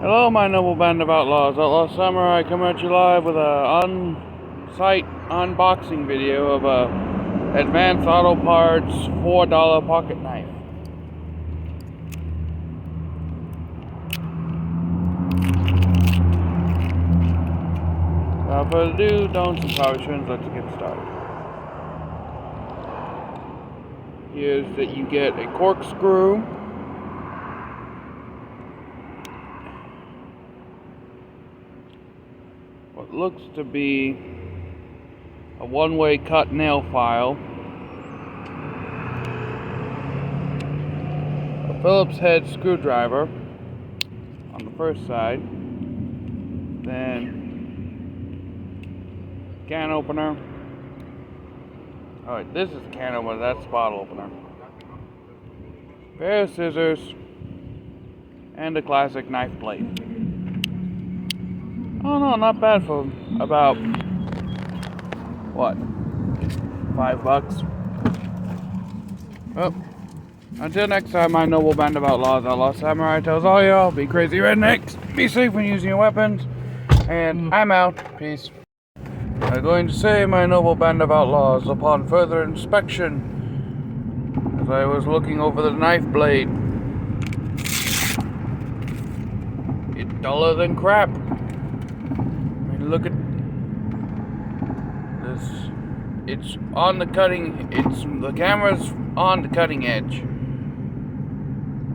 Hello, my noble band of outlaws. Outlaw Samurai coming at you live with a on-site unboxing video of a Advanced Auto Parts $4 pocket knife. Without further ado, don'ts and power trends, let's get started. Here's that you get a corkscrew, what looks to be a one-way cut nail file, a Phillips head screwdriver on the first side, then can opener. Alright, this is the can opener, that's the bottle opener. Pair of scissors and a classic knife blade. Oh no, not bad for about what? $5. Well, until next time, my noble band of outlaws, Outlaw Samurai tells all y'all, be crazy rednecks, be safe when using your weapons, and I'm out. Peace. I'm going to say, my noble band of outlaws, upon further inspection, as I was looking over the knife blade, it's duller than crap. I mean, look at this. It's on the cutting, the camera's on the cutting edge.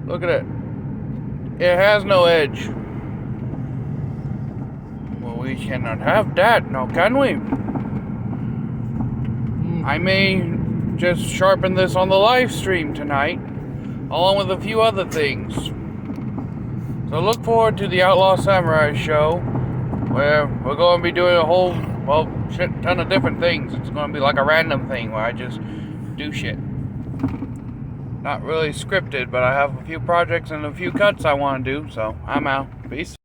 Look at it. It has no edge. Well, we cannot have that, now can we? I may just sharpen this on the live stream tonight, along with a few other things. So look forward to the Outlaw Samurai show, where we're going to be doing a whole, well, shit ton of different things. It's going to be like a random thing where I just do shit. Not really scripted, but I have a few projects and a few cuts I want to do, so I'm out. Peace.